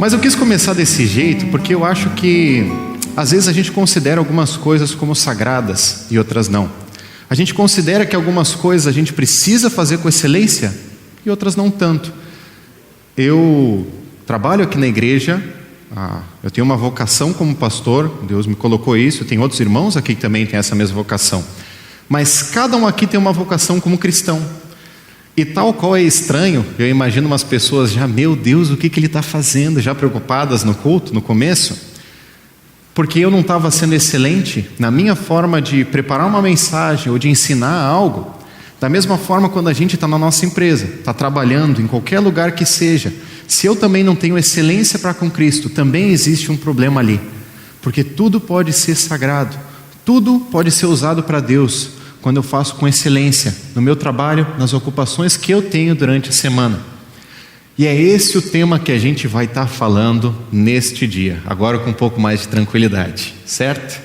Mas eu quis começar desse jeito porque eu acho que às vezes a gente considera algumas coisas como sagradas e outras não. A gente considera que algumas coisas a gente precisa fazer com excelência e outras não tanto. Eu trabalho aqui na igreja, eu tenho uma vocação como pastor, Deus me colocou isso, tem outros irmãos aqui que também têm essa mesma vocação. Mas cada um aqui tem uma vocação como cristão. E tal qual é estranho, eu imagino umas pessoas já, meu Deus, o que ele está fazendo? Já preocupadas no culto, no começo. Porque eu não estava sendo excelente na minha forma de preparar uma mensagem ou de ensinar algo. Da mesma forma quando a gente está na nossa empresa, está trabalhando em qualquer lugar que seja. Se eu também não tenho excelência para com Cristo, também existe um problema ali. Porque tudo pode ser sagrado, tudo pode ser usado para Deus, quando eu faço com excelência, no meu trabalho, nas ocupações que eu tenho durante a semana. E é esse o tema que a gente vai estar falando neste dia, agora com um pouco mais de tranquilidade, certo?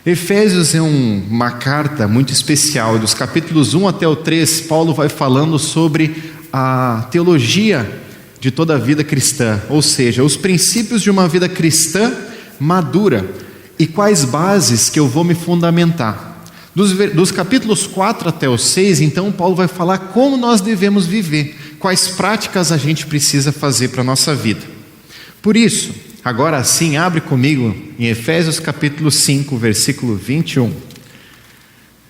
Efésios é uma carta muito especial, dos capítulos 1 até o 3, Paulo vai falando sobre a teologia de toda a vida cristã, ou seja, os princípios de uma vida cristã madura e quais bases que eu vou me fundamentar. Dos capítulos 4 até o 6, então Paulo vai falar como nós devemos viver, quais práticas a gente precisa fazer para a nossa vida. Por isso, agora sim, abre comigo em Efésios capítulo 5, versículo 21.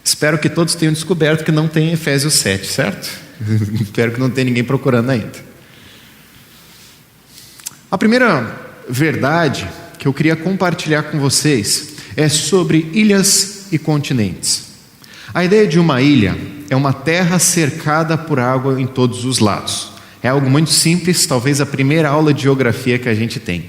Espero que todos tenham descoberto que não tem Efésios 7, certo? Espero que não tenha ninguém procurando ainda. A primeira verdade que eu queria compartilhar com vocês é sobre ilhas e continentes. A ideia de uma ilha é uma terra cercada por água em todos os lados. É algo muito simples, talvez a primeira aula de geografia que a gente tem.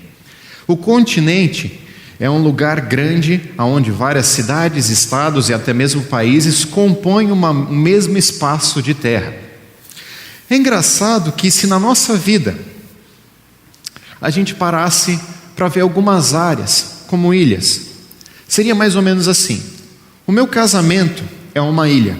O continente é um lugar grande, onde várias cidades, estados e até mesmo países compõem um mesmo espaço de terra. É engraçado que se na nossa vida a gente parasse para ver algumas áreas como ilhas, seria mais ou menos assim. O meu casamento é uma ilha,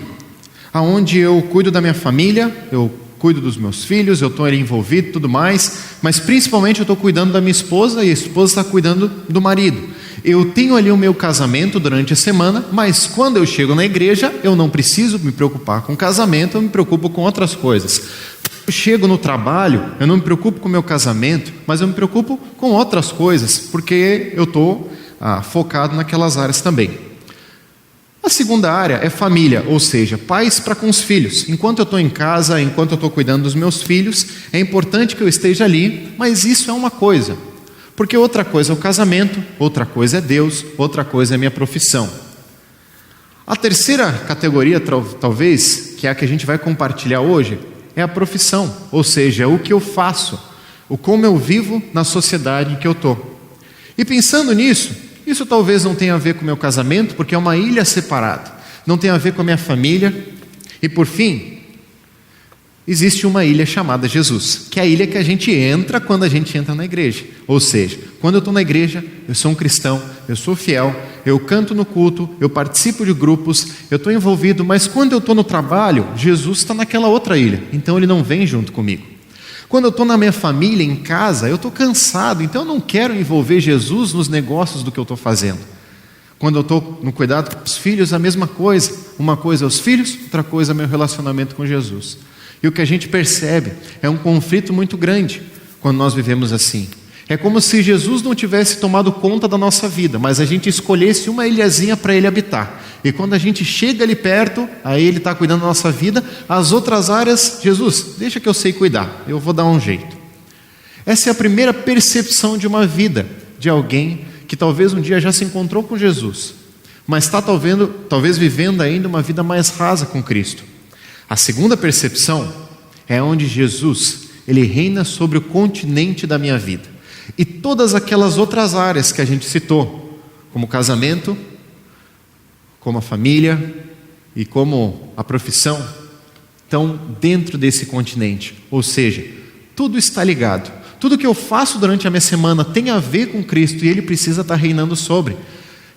onde eu cuido da minha família, eu cuido dos meus filhos, eu estou ali envolvido e tudo mais, mas principalmente eu estou cuidando da minha esposa e a esposa está cuidando do marido. Eu tenho ali o meu casamento durante a semana, mas quando eu chego na igreja, eu não preciso me preocupar com o casamento, eu me preocupo com outras coisas. Eu chego no trabalho, eu não me preocupo com o meu casamento, mas eu me preocupo com outras coisas, porque eu estou focado naquelas áreas também. A segunda área é família, ou seja, pais para com os filhos. Enquanto eu estou em casa, enquanto eu estou cuidando dos meus filhos, é importante que eu esteja ali, mas isso é uma coisa. Porque outra coisa é o casamento, outra coisa é Deus, outra coisa é a minha profissão. A terceira categoria, talvez, que é a que a gente vai compartilhar hoje, é a profissão, ou seja, o que eu faço, o como eu vivo na sociedade em que eu estou. E pensando nisso, isso talvez não tenha a ver com o meu casamento, porque é uma ilha separada. Não tem a ver com a minha família. E por fim, existe uma ilha chamada Jesus, que é a ilha que a gente entra quando a gente entra na igreja. Ou seja, quando eu estou na igreja, eu sou um cristão, eu sou fiel, eu canto no culto, eu participo de grupos, eu estou envolvido, mas quando eu estou no trabalho, Jesus está naquela outra ilha, então ele não vem junto comigo. Quando eu estou na minha família, em casa, eu estou cansado, então eu não quero envolver Jesus nos negócios do que eu estou fazendo. Quando eu estou no cuidado com os filhos, a mesma coisa. Uma coisa é os filhos, outra coisa é meu relacionamento com Jesus. E o que a gente percebe é um conflito muito grande quando nós vivemos assim. É como se Jesus não tivesse tomado conta da nossa vida, mas a gente escolhesse uma ilhazinha para ele habitar. E quando a gente chega ali perto, aí ele está cuidando da nossa vida, as outras áreas, Jesus, deixa que eu sei cuidar, eu vou dar um jeito. Essa é a primeira percepção de uma vida, de alguém que talvez um dia já se encontrou com Jesus, mas está talvez vivendo ainda uma vida mais rasa com Cristo. A segunda percepção é onde Jesus, ele reina sobre o continente da minha vida. E todas aquelas outras áreas que a gente citou, como o casamento, como a família e como a profissão, estão dentro desse continente. Ou seja, tudo está ligado. Tudo que eu faço durante a minha semana tem a ver com Cristo e Ele precisa estar reinando sobre.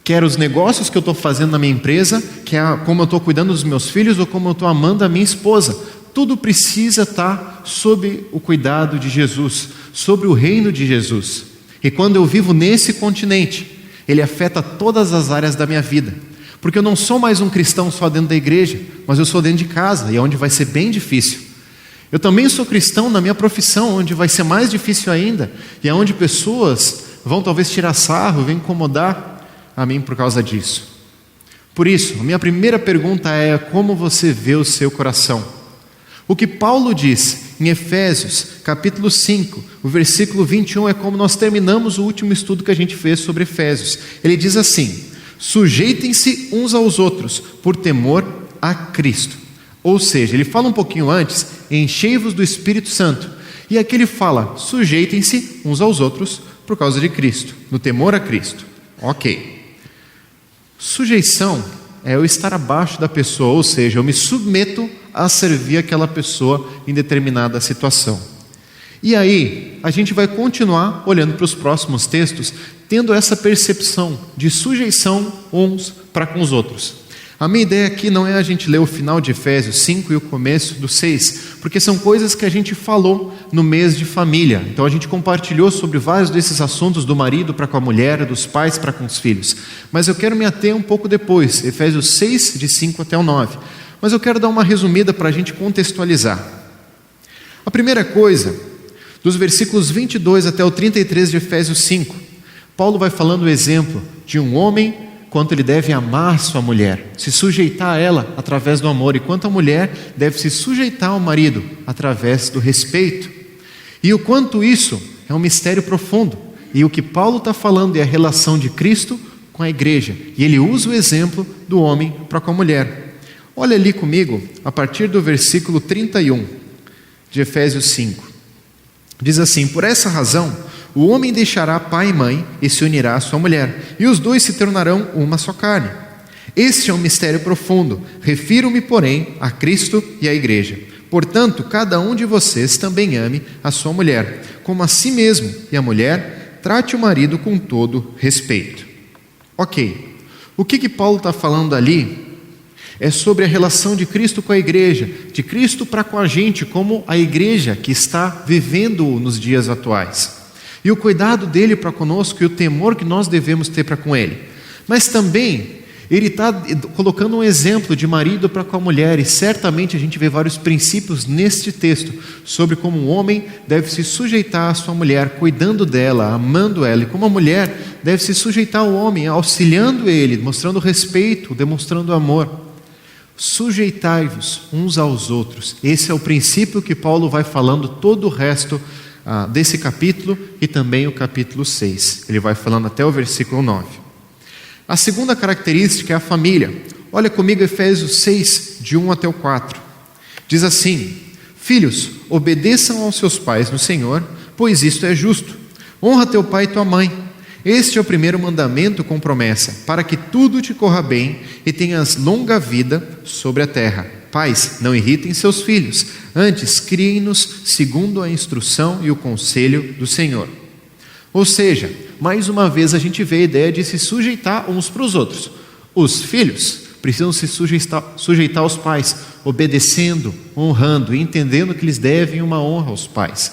Quer os negócios que eu estou fazendo na minha empresa, quer como eu estou cuidando dos meus filhos ou como eu estou amando a minha esposa. Tudo precisa estar sob o cuidado de Jesus, sobre o reino de Jesus. E quando eu vivo nesse continente, ele afeta todas as áreas da minha vida. Porque eu não sou mais um cristão só dentro da igreja, mas eu sou dentro de casa, e é onde vai ser bem difícil. Eu também sou cristão na minha profissão, onde vai ser mais difícil ainda, e é onde pessoas vão talvez tirar sarro, vão incomodar a mim por causa disso. Por isso, a minha primeira pergunta é: como você vê o seu coração? O que Paulo diz em Efésios, capítulo 5, o versículo 21, é como nós terminamos o último estudo que a gente fez sobre Efésios. Ele diz assim: sujeitem-se uns aos outros por temor a Cristo. Ou seja, ele fala um pouquinho antes, enchei-vos do Espírito Santo. E aqui ele fala, sujeitem-se uns aos outros por causa de Cristo, no temor a Cristo. Ok. Sujeição é eu estar abaixo da pessoa, ou seja, eu me submeto a servir aquela pessoa em determinada situação. E aí, a gente vai continuar olhando para os próximos textos, tendo essa percepção de sujeição uns para com os outros. A minha ideia aqui não é a gente ler o final de Efésios 5 e o começo do 6, porque são coisas que a gente falou no mês de família. Então a gente compartilhou sobre vários desses assuntos, do marido para com a mulher, dos pais para com os filhos. Mas eu quero me ater um pouco depois, Efésios 6, de 5 até o 9. Mas eu quero dar uma resumida para a gente contextualizar. A primeira coisa, dos versículos 22 até o 33 de Efésios 5, Paulo vai falando o exemplo de um homem, quanto ele deve amar sua mulher, se sujeitar a ela através do amor, e quanto a mulher deve se sujeitar ao marido através do respeito. E o quanto isso é um mistério profundo. E o que Paulo está falando é a relação de Cristo com a igreja. E ele usa o exemplo do homem para com a mulher. Olha ali comigo, a partir do versículo 31 de Efésios 5. Diz assim: por essa razão, o homem deixará pai e mãe e se unirá à sua mulher, e os dois se tornarão uma só carne. Este é um mistério profundo. Refiro-me, porém, a Cristo e à igreja. Portanto, cada um de vocês também ame a sua mulher, como a si mesmo, e a mulher trate o marido com todo respeito. Ok, o que Paulo está falando ali é sobre a relação de Cristo com a igreja, de Cristo para com a gente, como a igreja que está vivendo nos dias atuais. E o cuidado dele para conosco e o temor que nós devemos ter para com ele. Mas também, ele está colocando um exemplo de marido para com a mulher, e certamente a gente vê vários princípios neste texto, sobre como um homem deve se sujeitar à sua mulher, cuidando dela, amando ela, e como a mulher deve se sujeitar ao homem, auxiliando ele, mostrando respeito, demonstrando amor. Sujeitai-vos uns aos outros. Esse é o princípio que Paulo vai falando todo o resto desse capítulo e também o capítulo 6. Ele vai falando até o versículo 9. A segunda característica é a família. Olha comigo Efésios 6, de 1 até o 4. Diz assim: filhos, obedeçam aos seus pais no Senhor, pois isto é justo. Honra teu pai e tua mãe. Este é o primeiro mandamento com promessa, para que tudo te corra bem e tenhas longa vida sobre a terra. Pais, não irritem seus filhos, antes criem-nos segundo a instrução e o conselho do Senhor. Ou seja, mais uma vez a gente vê a ideia de se sujeitar uns para os outros. Os filhos precisam se sujeitar aos pais, obedecendo, honrando e entendendo que eles devem uma honra aos pais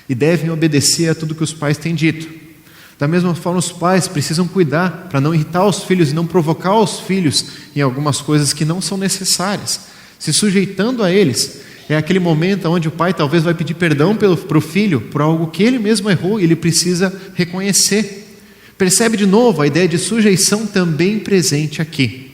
e devem obedecer a tudo que os pais têm dito. Da mesma forma, os pais precisam cuidar para não irritar os filhos e não provocar os filhos em algumas coisas que não são necessárias. Se sujeitando a eles, é aquele momento onde o pai talvez vai pedir perdão para o filho por algo que ele mesmo errou e ele precisa reconhecer. Percebe de novo a ideia de sujeição também presente aqui.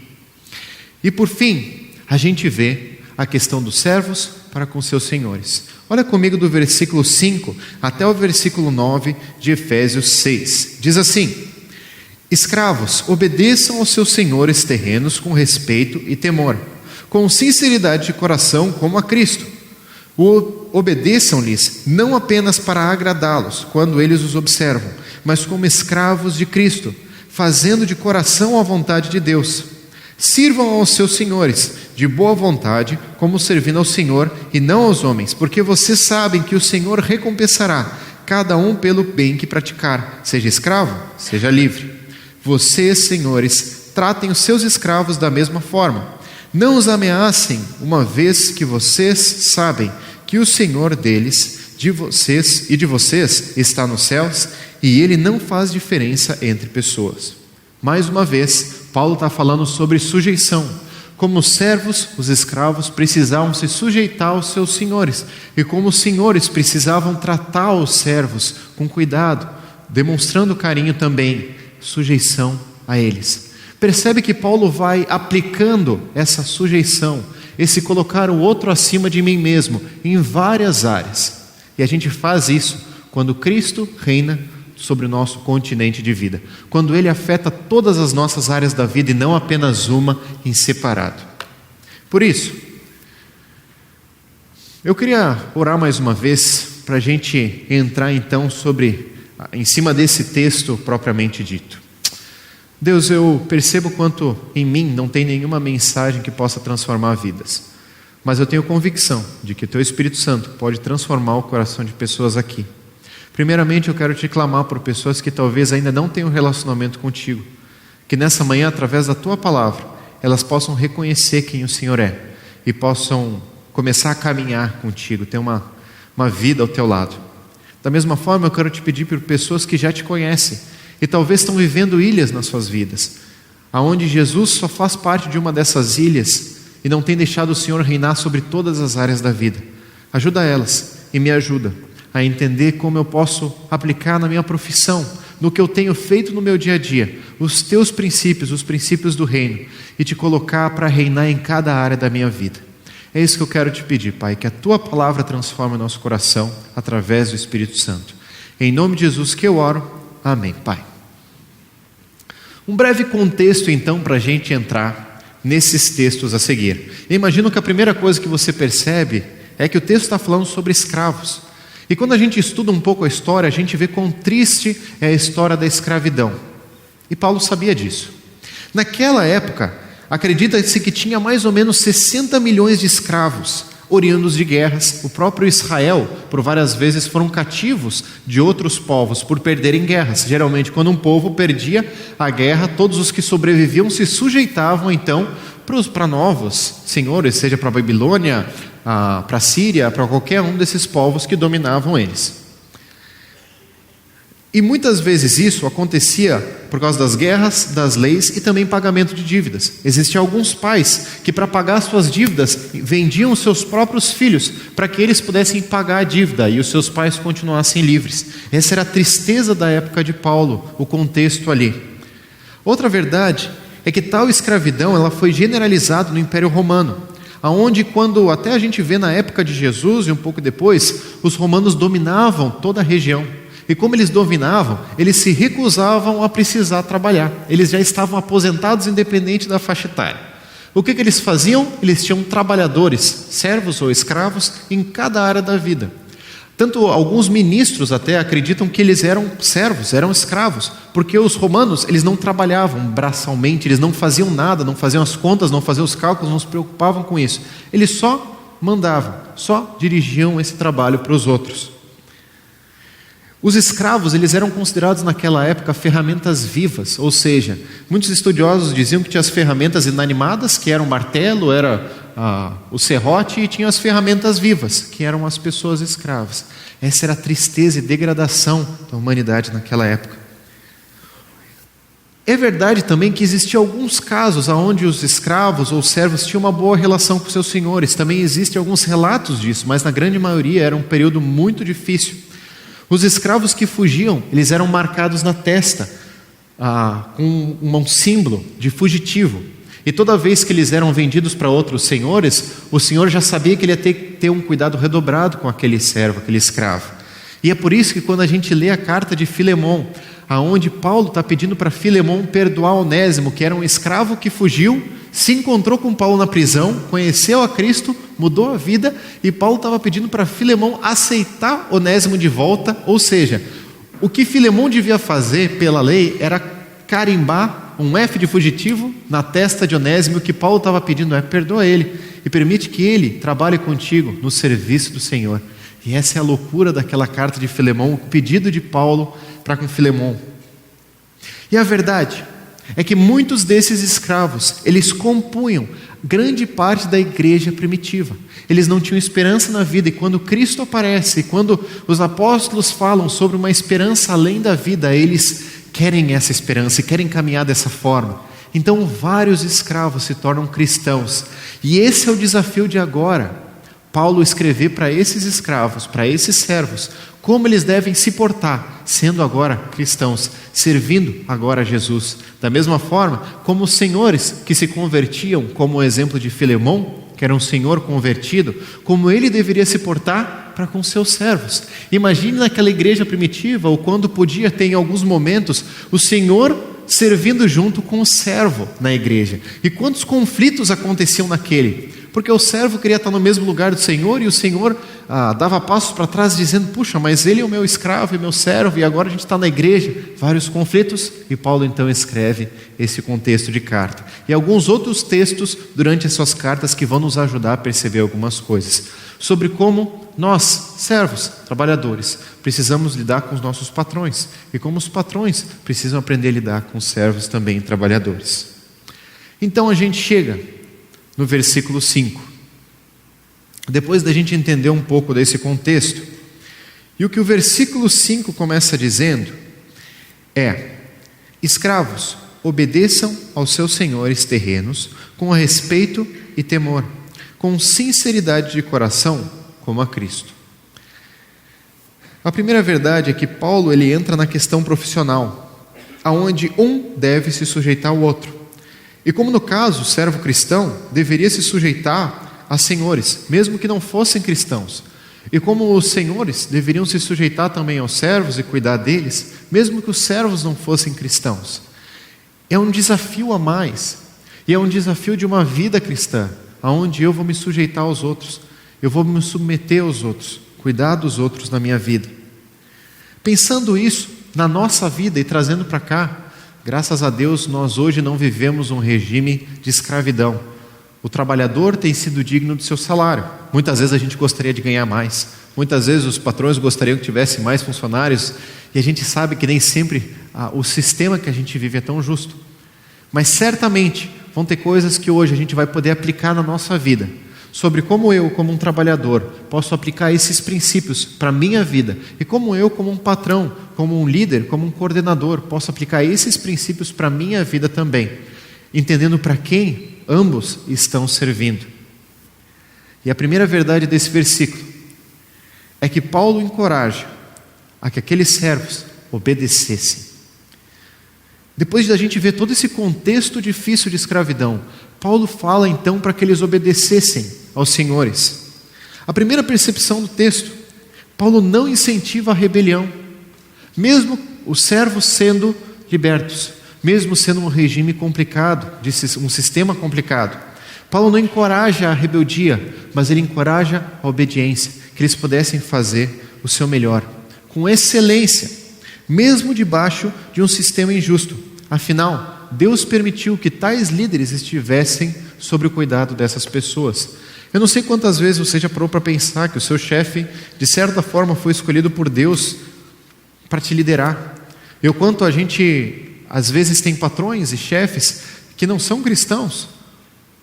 E por fim, a gente vê a questão dos servos para com seus senhores. Olha comigo do versículo 5 até o versículo 9 de Efésios 6. Diz assim: escravos, obedeçam aos seus senhores terrenos com respeito e temor, com sinceridade de coração como a Cristo. Obedeçam-lhes não apenas para agradá-los quando eles os observam, mas como escravos de Cristo, fazendo de coração a vontade de Deus. Sirvam aos seus senhores de boa vontade, como servindo ao Senhor e não aos homens, porque vocês sabem que o Senhor recompensará cada um pelo bem que praticar, seja escravo, seja livre. Vocês, senhores, tratem os seus escravos da mesma forma. Não os ameacem, uma vez que vocês sabem que que o Senhor deles, de vocês e de vocês, está nos céus, e Ele não faz diferença entre pessoas. Mais uma vez, Paulo está falando sobre sujeição. Como os servos, os escravos precisavam se sujeitar aos seus senhores, e como os senhores precisavam tratar os servos com cuidado, demonstrando carinho também, sujeição a eles. Percebe que Paulo vai aplicando essa sujeição, esse colocar o outro acima de mim mesmo, em várias áreas. E a gente faz isso quando Cristo reina sobre o nosso continente de vida, quando Ele afeta todas as nossas áreas da vida e não apenas uma em separado. Por isso, eu queria orar mais uma vez para a gente entrar então em cima desse texto propriamente dito. Deus, eu percebo quanto em mim não tem nenhuma mensagem que possa transformar vidas, mas eu tenho convicção de que o Teu Espírito Santo pode transformar o coração de pessoas aqui. Primeiramente, eu quero te clamar por pessoas que talvez ainda não tenham relacionamento contigo, que nessa manhã, através da Tua palavra, elas possam reconhecer quem o Senhor é e possam começar a caminhar contigo, ter uma vida ao Teu lado. Da mesma forma, eu quero te pedir por pessoas que já te conhecem e talvez estão vivendo ilhas nas suas vidas, aonde Jesus só faz parte de uma dessas ilhas e não tem deixado o Senhor reinar sobre todas as áreas da vida. Ajuda elas e me ajuda a entender como eu posso aplicar na minha profissão, no que eu tenho feito no meu dia a dia, os Teus princípios, os princípios do reino, e te colocar para reinar em cada área da minha vida. É isso que eu quero te pedir, Pai, que a Tua palavra transforme o nosso coração através do Espírito Santo. Em nome de Jesus que eu oro, amém, Pai. Um breve contexto então para a gente entrar nesses textos a seguir. Eu imagino que a primeira coisa que você percebe é que o texto está falando sobre escravos. E quando a gente estuda um pouco a história, a gente vê quão triste é a história da escravidão. E Paulo sabia disso. Naquela época, acredita-se que tinha mais ou menos 60 milhões de escravos, oriundos de guerras. O próprio Israel, por várias vezes, foram cativos de outros povos por perderem guerras. Geralmente, quando um povo perdia a guerra, todos os que sobreviviam se sujeitavam, então, para novos senhores, seja para a Babilônia, para a Síria, para qualquer um desses povos que dominavam eles. E muitas vezes isso acontecia por causa das guerras, das leis e também pagamento de dívidas. Existiam alguns pais que, para pagar suas dívidas, vendiam os seus próprios filhos para que eles pudessem pagar a dívida e os seus pais continuassem livres. Essa era a tristeza da época de Paulo, o contexto ali. Outra verdade é que tal escravidão ela foi generalizada no Império Romano, aonde quando até a gente vê na época de Jesus e um pouco depois, os romanos dominavam toda a região. E como eles dominavam, eles se recusavam a precisar trabalhar. Eles já estavam aposentados independente da faixa etária. O que eles faziam? Eles tinham trabalhadores, servos ou escravos, em cada área da vida. Tanto alguns ministros até acreditam que eles eram servos, eram escravos, porque os romanos eles não trabalhavam braçalmente, eles não faziam nada, não faziam as contas, não faziam os cálculos, não se preocupavam com isso. Eles só mandavam, só dirigiam esse trabalho para os outros. Os escravos eles eram considerados naquela época ferramentas vivas, ou seja, muitos estudiosos diziam que tinha as ferramentas inanimadas, que eram o martelo, era o serrote, e tinha as ferramentas vivas, que eram as pessoas escravas. Essa era a tristeza e degradação da humanidade naquela época. É verdade também que existiam alguns casos onde os escravos ou servos tinham uma boa relação com seus senhores. Também existem alguns relatos disso, mas na grande maioria era um período muito difícil. Os escravos que fugiam, eles eram marcados na testa com um símbolo de fugitivo. E toda vez que eles eram vendidos para outros senhores, o senhor já sabia que ele ia ter um cuidado redobrado com aquele servo, aquele escravo. E é por isso que quando a gente lê a carta de Filemão, aonde Paulo está pedindo para Filemão perdoar Onésimo, que era um escravo que fugiu, se encontrou com Paulo na prisão, conheceu a Cristo, mudou a vida, e Paulo estava pedindo para Filemão aceitar Onésimo de volta, ou seja, o que Filemão devia fazer pela lei era carimbar um F de fugitivo na testa de Onésimo. O que Paulo estava pedindo é: perdoa ele e permite que ele trabalhe contigo no serviço do Senhor. E essa é a loucura daquela carta de Filemão, o pedido de Paulo para com Filemão. E a verdade é que muitos desses escravos, eles compunham grande parte da igreja primitiva. Eles não tinham esperança na vida, e quando Cristo aparece, e quando os apóstolos falam sobre uma esperança além da vida, eles querem essa esperança e querem caminhar dessa forma. Então vários escravos se tornam cristãos, e esse é o desafio de agora. Paulo escrever para esses escravos, para esses servos, como eles devem se portar, sendo agora cristãos, servindo agora a Jesus. Da mesma forma, como os senhores que se convertiam, como o exemplo de Filemão, que era um senhor convertido, como ele deveria se portar para com seus servos. Imagine naquela igreja primitiva, ou quando podia ter em alguns momentos, o senhor servindo junto com o servo na igreja. E quantos conflitos aconteciam naquele? Porque o servo queria estar no mesmo lugar do Senhor, e o Senhor dava passos para trás dizendo, puxa, mas ele é o meu escravo e meu servo, e agora a gente está na igreja. Vários conflitos, e Paulo então escreve esse contexto de carta. E alguns outros textos durante as suas cartas que vão nos ajudar a perceber algumas coisas. Sobre como nós, servos, trabalhadores, precisamos lidar com os nossos patrões. E como os patrões precisam aprender a lidar com os servos também, trabalhadores. Então a gente chega no versículo 5. Depois da gente entender um pouco desse contexto, e o que o versículo 5 começa dizendo é: escravos, obedeçam aos seus senhores terrenos com respeito e temor, com sinceridade de coração, como a Cristo. A primeira verdade é que Paulo ele entra na questão profissional, aonde um deve se sujeitar ao outro. E como no caso, o servo cristão deveria se sujeitar a senhores, mesmo que não fossem cristãos. E como os senhores deveriam se sujeitar também aos servos e cuidar deles, mesmo que os servos não fossem cristãos. É um desafio a mais, e é um desafio de uma vida cristã, onde eu vou me sujeitar aos outros, eu vou me submeter aos outros, cuidar dos outros na minha vida. Pensando isso na nossa vida e trazendo para cá, graças a Deus, nós hoje não vivemos um regime de escravidão. O trabalhador tem sido digno do seu salário. Muitas vezes a gente gostaria de ganhar mais. Muitas vezes os patrões gostariam que tivesse mais funcionários. E a gente sabe que nem sempre o sistema que a gente vive é tão justo. Mas certamente vão ter coisas que hoje a gente vai poder aplicar na nossa vida. Sobre como eu, como um trabalhador, posso aplicar esses princípios para a minha vida. E como eu, como um patrão, como um líder, como um coordenador, posso aplicar esses princípios para a minha vida também. Entendendo para quem ambos estão servindo. E a primeira verdade desse versículo é que Paulo encoraja a que aqueles servos obedecessem. Depois de a gente ver todo esse contexto difícil de escravidão, Paulo fala então para que eles obedecessem aos senhores. A primeira percepção do texto, Paulo não incentiva a rebelião, mesmo os servos sendo libertos, mesmo sendo um regime complicado, um sistema complicado. Paulo não encoraja a rebeldia, mas ele encoraja a obediência, que eles pudessem fazer o seu melhor, com excelência, mesmo debaixo de um sistema injusto. Afinal, Deus permitiu que tais líderes estivessem sob o cuidado dessas pessoas. Eu não sei quantas vezes você já parou para pensar que o seu chefe, de certa forma, foi escolhido por Deus para te liderar. E o quanto a gente, às vezes, tem patrões e chefes que não são cristãos,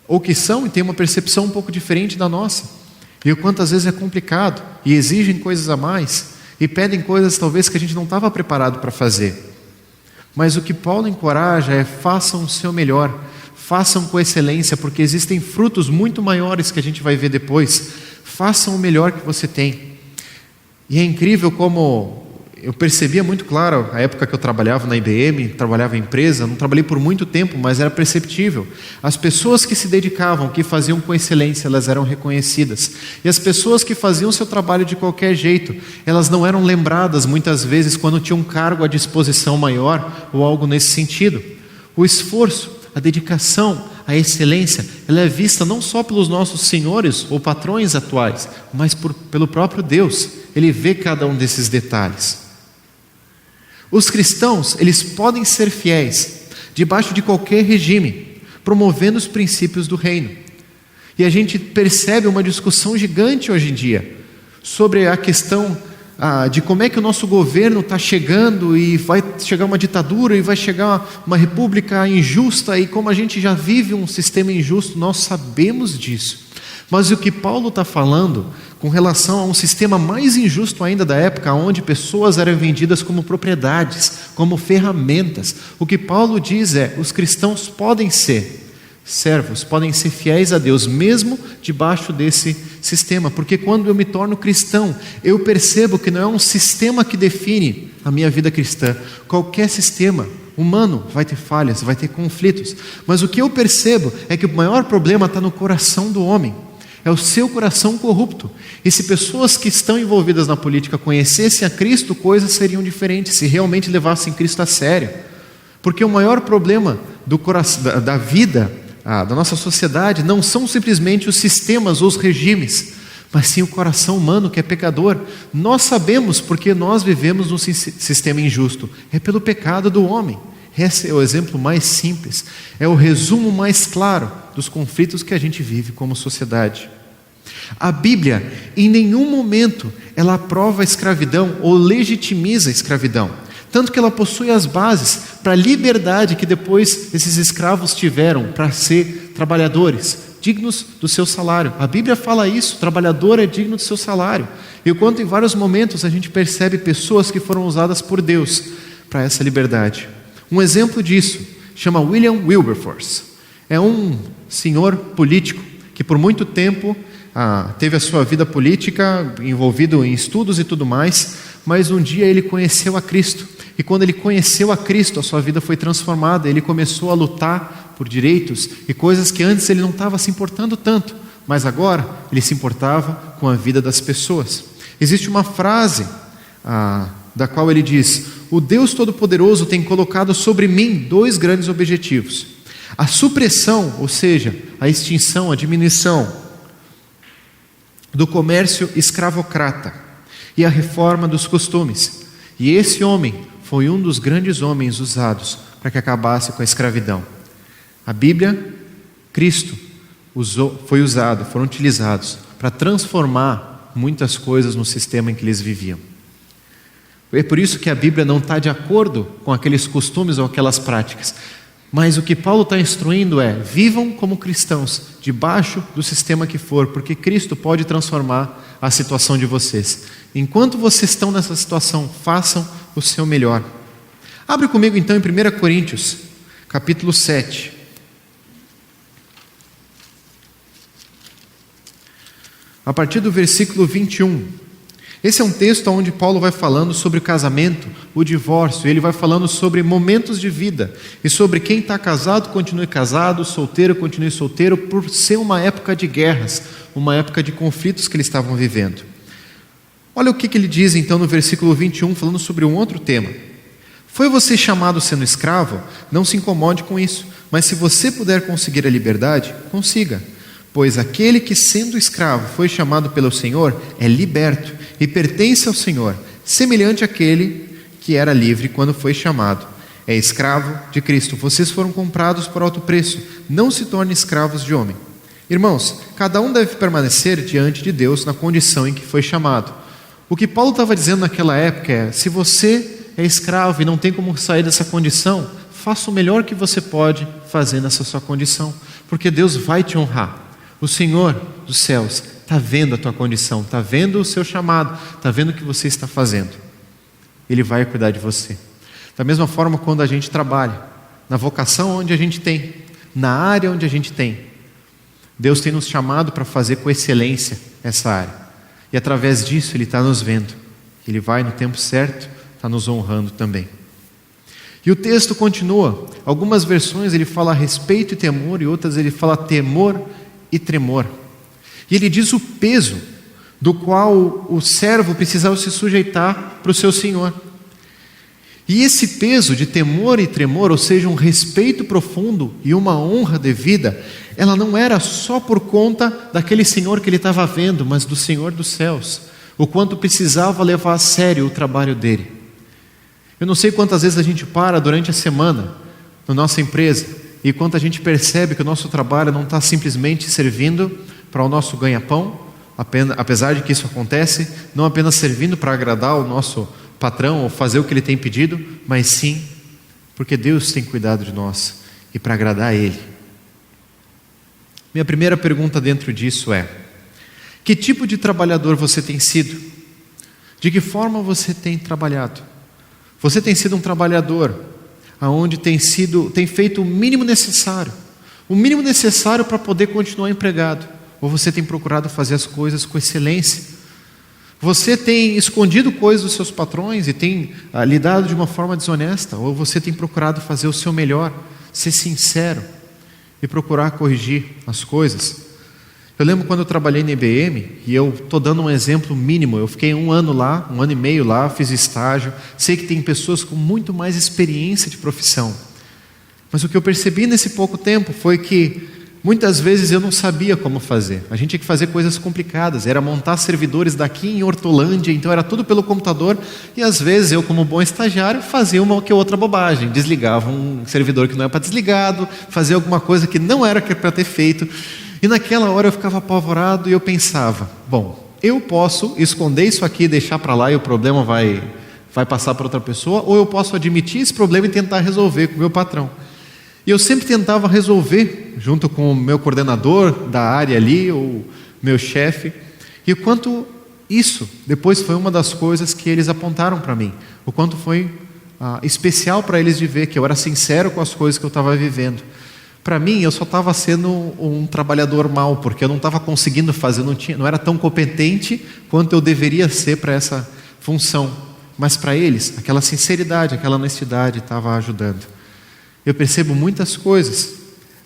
ou que são e têm uma percepção um pouco diferente da nossa. E o quanto às vezes é complicado, e exigem coisas a mais, e pedem coisas talvez que a gente não estava preparado para fazer. Mas o que Paulo encoraja é: façam o seu melhor, façam com excelência, porque existem frutos muito maiores que a gente vai ver depois. Façam o melhor que você tem. E é incrível como eu percebia muito claro, a época que eu trabalhava na IBM, trabalhava em empresa, não trabalhei por muito tempo, mas era perceptível. As pessoas que se dedicavam, que faziam com excelência, elas eram reconhecidas. E as pessoas que faziam seu trabalho de qualquer jeito, elas não eram lembradas muitas vezes quando tinham um cargo à disposição maior ou algo nesse sentido. O esforço, a dedicação, a excelência, ela é vista não só pelos nossos senhores ou patrões atuais, mas pelo próprio Deus. Ele vê cada um desses detalhes. Os cristãos, eles podem ser fiéis debaixo de qualquer regime, promovendo os princípios do reino. E a gente percebe uma discussão gigante hoje em dia sobre a questão de como é que o nosso governo está chegando e vai chegar uma ditadura e vai chegar uma república injusta, e como a gente já vive um sistema injusto, nós sabemos disso. Mas o que Paulo está falando com relação a um sistema mais injusto ainda da época, onde pessoas eram vendidas como propriedades, como ferramentas, o que Paulo diz é: os cristãos podem ser servos, podem ser fiéis a Deus, mesmo debaixo desse sistema, porque quando eu me torno cristão, eu percebo que não é um sistema que define a minha vida cristã. Qualquer sistema humano vai ter falhas, vai ter conflitos, mas o que eu percebo é que o maior problema está no coração do homem, é o seu coração corrupto. E se pessoas que estão envolvidas na política conhecessem a Cristo, coisas seriam diferentes, se realmente levassem Cristo a sério. Porque o maior problema do coração, da vida, da nossa sociedade, não são simplesmente os sistemas ou os regimes, mas sim o coração humano que é pecador. Nós sabemos porque nós vivemos num sistema injusto, é pelo pecado do homem. Esse é o exemplo mais simples, é o resumo mais claro dos conflitos que a gente vive como sociedade. A Bíblia, em nenhum momento, ela aprova a escravidão ou legitimiza a escravidão, tanto que ela possui as bases para a liberdade que depois esses escravos tiveram para ser trabalhadores, dignos do seu salário. A Bíblia fala isso: o trabalhador é digno do seu salário. E enquanto em vários momentos a gente percebe pessoas que foram usadas por Deus para essa liberdade. Um exemplo disso chama William Wilberforce. É um senhor político que por muito tempo teve a sua vida política envolvido em estudos e tudo mais, mas um dia ele conheceu a Cristo. E quando ele conheceu a Cristo, a sua vida foi transformada. Ele começou a lutar por direitos e coisas que antes ele não estava se importando tanto, mas agora ele se importava com a vida das pessoas. Existe uma frase da qual ele diz: o Deus Todo-Poderoso tem colocado sobre mim 2 grandes objetivos: a supressão, ou seja, a extinção, a diminuição do comércio escravocrata e a reforma dos costumes. E esse homem foi um dos grandes homens usados para que acabasse com a escravidão. A Bíblia, Cristo, foram utilizados para transformar muitas coisas no sistema em que eles viviam. É por isso que a Bíblia não está de acordo com aqueles costumes ou aquelas práticas. Mas o que Paulo está instruindo é: vivam como cristãos, debaixo do sistema que for, porque Cristo pode transformar a situação de vocês. Enquanto vocês estão nessa situação, façam o seu melhor. Abre comigo então em 1 Coríntios, capítulo 7. A partir do versículo 21. Esse é um texto onde Paulo vai falando sobre o casamento, o divórcio. Ele vai falando sobre momentos de vida e sobre quem está casado continue casado, solteiro continue solteiro, por ser uma época de guerras, uma época de conflitos que eles estavam vivendo. Olha o que ele diz então no versículo 21, falando sobre um outro tema. Foi você chamado sendo escravo? Não se incomode com isso, mas se você puder conseguir a liberdade, consiga. Pois aquele que, sendo escravo, foi chamado pelo Senhor, é liberto e pertence ao Senhor, semelhante àquele que era livre quando foi chamado. É escravo de Cristo. Vocês foram comprados por alto preço. Não se tornem escravos de homem. Irmãos, cada um deve permanecer diante de Deus na condição em que foi chamado. O que Paulo estava dizendo naquela época é: se você é escravo e não tem como sair dessa condição, faça o melhor que você pode fazer nessa sua condição, porque Deus vai te honrar. O Senhor dos céus está vendo a tua condição, está vendo o seu chamado, está vendo o que você está fazendo. Ele vai cuidar de você. Da mesma forma, quando a gente trabalha, na vocação onde a gente tem, na área onde a gente tem, Deus tem nos chamado para fazer com excelência essa área. E através disso Ele está nos vendo. Ele vai no tempo certo, está nos honrando também. E o texto continua. Algumas versões ele fala respeito e temor, e outras ele fala temor e tremor. E ele diz o peso do qual o servo precisava se sujeitar para o seu senhor. E esse peso de temor e tremor, ou seja, um respeito profundo e uma honra devida, ela não era só por conta daquele senhor que ele estava vendo, mas do Senhor dos céus, o quanto precisava levar a sério o trabalho dele. Eu não sei quantas vezes a gente para durante a semana na nossa empresa e quanto a gente percebe que o nosso trabalho não está simplesmente servindo para o nosso ganha-pão, apesar de que isso acontece, não apenas servindo para agradar o nosso patrão ou fazer o que ele tem pedido, mas sim porque Deus tem cuidado de nós e para agradar a Ele. Minha primeira pergunta dentro disso é: que tipo de trabalhador você tem sido? De que forma você tem trabalhado? Você tem sido um trabalhador aonde tem feito o mínimo necessário para poder continuar empregado? Ou você tem procurado fazer as coisas com excelência? Você tem escondido coisas dos seus patrões e tem lidado de uma forma desonesta? Ou você tem procurado fazer o seu melhor, ser sincero e procurar corrigir as coisas? Eu lembro quando eu trabalhei na IBM, e eu estou dando um exemplo mínimo, eu fiquei 1 ano lá, 1 ano e meio lá, fiz estágio, sei que tem pessoas com muito mais experiência de profissão, mas o que eu percebi nesse pouco tempo foi que muitas vezes eu não sabia como fazer. A gente tinha que fazer coisas complicadas, era montar servidores daqui em Hortolândia, então era tudo pelo computador, e às vezes eu, como bom estagiário, fazia uma que outra bobagem, desligava um servidor que não era para desligado, fazia alguma coisa que não era para ter feito, e naquela hora eu ficava apavorado e eu pensava, bom, eu posso esconder isso aqui, deixar para lá e o problema vai passar para outra pessoa, ou eu posso admitir esse problema e tentar resolver com o meu patrão. E eu sempre tentava resolver, junto com o meu coordenador da área ali, ou meu chefe, e o quanto isso depois foi uma das coisas que eles apontaram para mim, o quanto foi especial para eles de ver que eu era sincero com as coisas que eu estava vivendo. Para mim, eu só estava sendo um trabalhador mau, porque eu não estava conseguindo fazer, não era tão competente quanto eu deveria ser para essa função. Mas para eles, aquela sinceridade, aquela honestidade estava ajudando. Eu percebo muitas coisas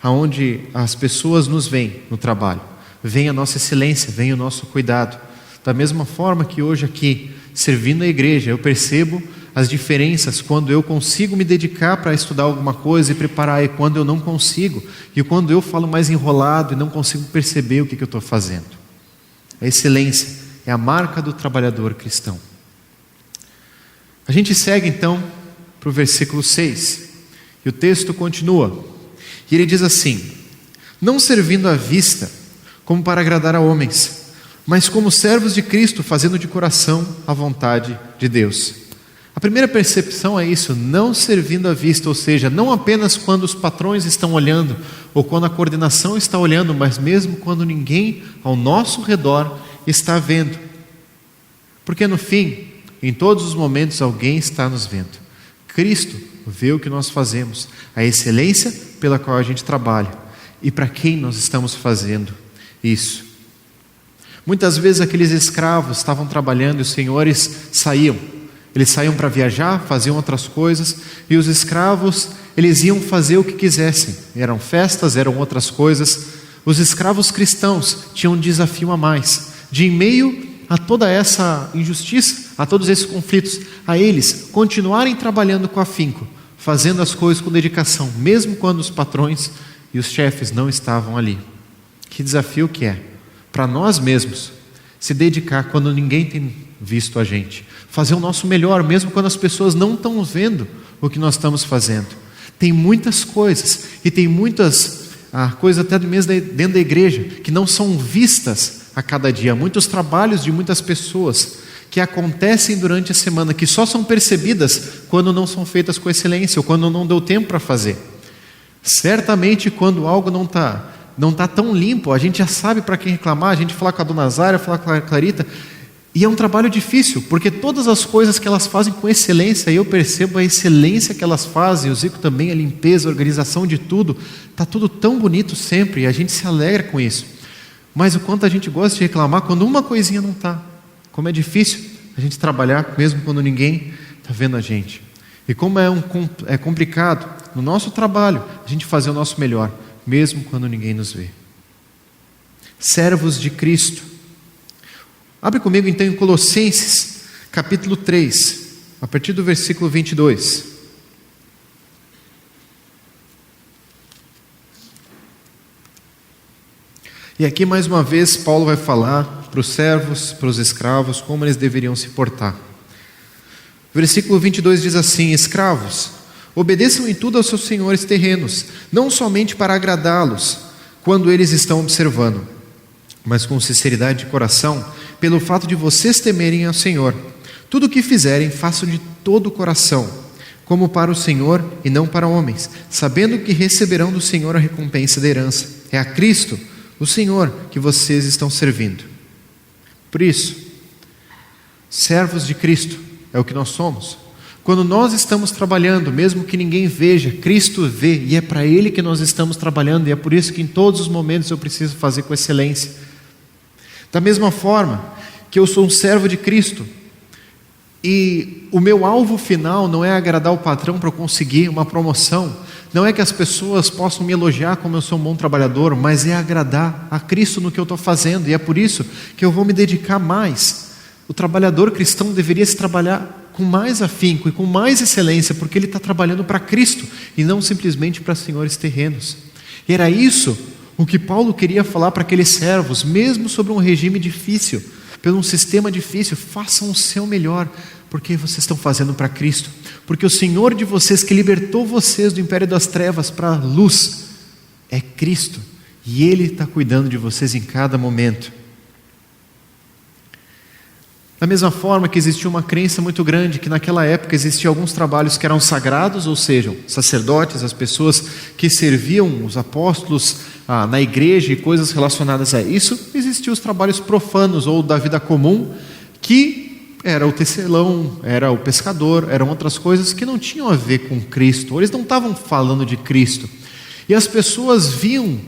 onde as pessoas nos veem no trabalho, veem a nossa excelência, veem o nosso cuidado. Da mesma forma que hoje aqui, servindo a igreja, eu percebo as diferenças quando eu consigo me dedicar para estudar alguma coisa e preparar, e quando eu não consigo, e quando eu falo mais enrolado e não consigo perceber o que eu estou fazendo. A excelência é a marca do trabalhador cristão. A gente segue então para o versículo 6, e o texto continua, e ele diz assim: não servindo à vista, como para agradar a homens, mas como servos de Cristo, fazendo de coração a vontade de Deus. A primeira percepção é isso, não servindo à vista, ou seja, não apenas quando os patrões estão olhando, ou quando a coordenação está olhando, mas mesmo quando ninguém ao nosso redor está vendo. Porque no fim, em todos os momentos, alguém está nos vendo. Cristo vê o que nós fazemos, a excelência pela qual a gente trabalha, e para quem nós estamos fazendo isso. Muitas vezes aqueles escravos estavam trabalhando e os senhores saíam. Eles saíam para viajar, faziam outras coisas, e os escravos, eles iam fazer o que quisessem. Eram festas, eram outras coisas. Os escravos cristãos tinham um desafio a mais, de em meio a toda essa injustiça, a todos esses conflitos, a eles continuarem trabalhando com afinco, fazendo as coisas com dedicação, mesmo quando os patrões e os chefes não estavam ali. Que desafio que é, para nós mesmos, se dedicar quando ninguém tem visto a gente, fazer o nosso melhor, mesmo quando as pessoas não estão vendo o que nós estamos fazendo. Tem muitas coisas, e tem muitas coisas até mesmo dentro da igreja, que não são vistas a cada dia, muitos trabalhos de muitas pessoas, que acontecem durante a semana, que só são percebidas quando não são feitas com excelência, ou quando não deu tempo para fazer. Certamente quando algo não está tão limpo, a gente já sabe para quem reclamar, a gente fala com a dona Zara, fala com a Clarita, e é um trabalho difícil, porque todas as coisas que elas fazem com excelência, e eu percebo a excelência que elas fazem, o Zico também, a limpeza, a organização de tudo, está tudo tão bonito sempre, e a gente se alegra com isso. Mas o quanto a gente gosta de reclamar quando uma coisinha não está. Como é difícil a gente trabalhar, mesmo quando ninguém está vendo a gente. E como é complicado, no nosso trabalho, a gente fazer o nosso melhor, mesmo quando ninguém nos vê. Servos de Cristo. Abre comigo então em Colossenses, capítulo 3, a partir do versículo 22. E aqui mais uma vez Paulo vai falar para os servos, para os escravos, como eles deveriam se portar. Versículo 22 diz assim: escravos, obedeçam em tudo aos seus senhores terrenos, não somente para agradá-los, quando eles estão observando, mas com sinceridade de coração, pelo fato de vocês temerem ao Senhor. Tudo o que fizerem, façam de todo o coração, como para o Senhor e não para homens, sabendo que receberão do Senhor a recompensa da herança. É a Cristo, o Senhor, que vocês estão servindo. Por isso, servos de Cristo é o que nós somos. Quando nós estamos trabalhando, mesmo que ninguém veja, Cristo vê, e é para Ele que nós estamos trabalhando, e é por isso que em todos os momentos eu preciso fazer com excelência. Da mesma forma que eu sou um servo de Cristo, e o meu alvo final não é agradar o patrão para eu conseguir uma promoção, não é que as pessoas possam me elogiar como eu sou um bom trabalhador, mas é agradar a Cristo no que eu estou fazendo, e é por isso que eu vou me dedicar mais. O trabalhador cristão deveria se trabalhar com mais afinco e com mais excelência, porque ele está trabalhando para Cristo e não simplesmente para senhores terrenos. E era isso o que Paulo queria falar para aqueles servos, mesmo sobre um regime difícil, pelo um sistema difícil. Façam o seu melhor, porque vocês estão fazendo para Cristo, porque o Senhor de vocês, que libertou vocês do império das trevas para a luz, é Cristo, e Ele está cuidando de vocês em cada momento. Da mesma forma que existia uma crença muito grande que naquela época existiam alguns trabalhos que eram sagrados, ou seja, sacerdotes, as pessoas que serviam os apóstolos na igreja e coisas relacionadas a isso. Existiam os trabalhos profanos ou da vida comum, que era o tecelão, era o pescador, eram outras coisas que não tinham a ver com Cristo, eles não estavam falando de Cristo. E as pessoas viam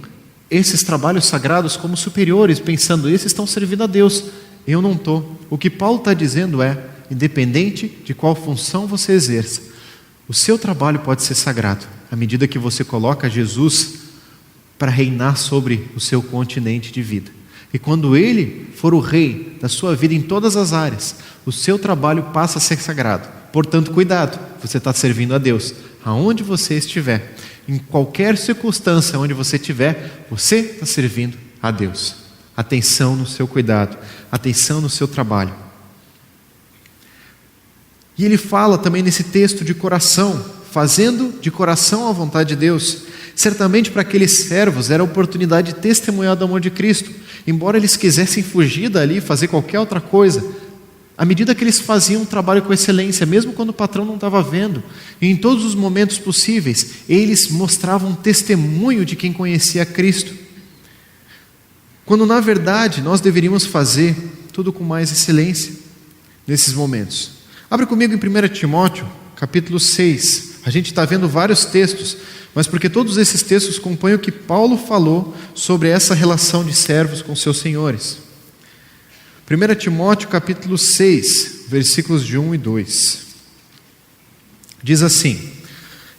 esses trabalhos sagrados como superiores, pensando, esses estão servindo a Deus, eu não estou. O que Paulo está dizendo é, independente de qual função você exerça, o seu trabalho pode ser sagrado, à medida que você coloca Jesus para reinar sobre o seu continente de vida. E quando Ele for o rei da sua vida em todas as áreas, o seu trabalho passa a ser sagrado. Portanto, cuidado, você está servindo a Deus, aonde você estiver, em qualquer circunstância onde você estiver, você está servindo a Deus. Atenção no seu cuidado, atenção no seu trabalho. E ele fala também nesse texto de coração, fazendo de coração a vontade de Deus. Certamente para aqueles servos era a oportunidade de testemunhar do amor de Cristo, embora eles quisessem fugir dali, fazer qualquer outra coisa. À medida que eles faziam um trabalho com excelência, mesmo quando o patrão não estava vendo, e em todos os momentos possíveis, eles mostravam um testemunho de quem conhecia Cristo. Quando na verdade nós deveríamos fazer tudo com mais excelência nesses momentos. Abre comigo em 1 Timóteo, capítulo 6. A gente está vendo vários textos, mas porque todos esses textos compõem o que Paulo falou sobre essa relação de servos com seus senhores. 1 Timóteo, capítulo 6, versículos de 1 e 2. Diz assim: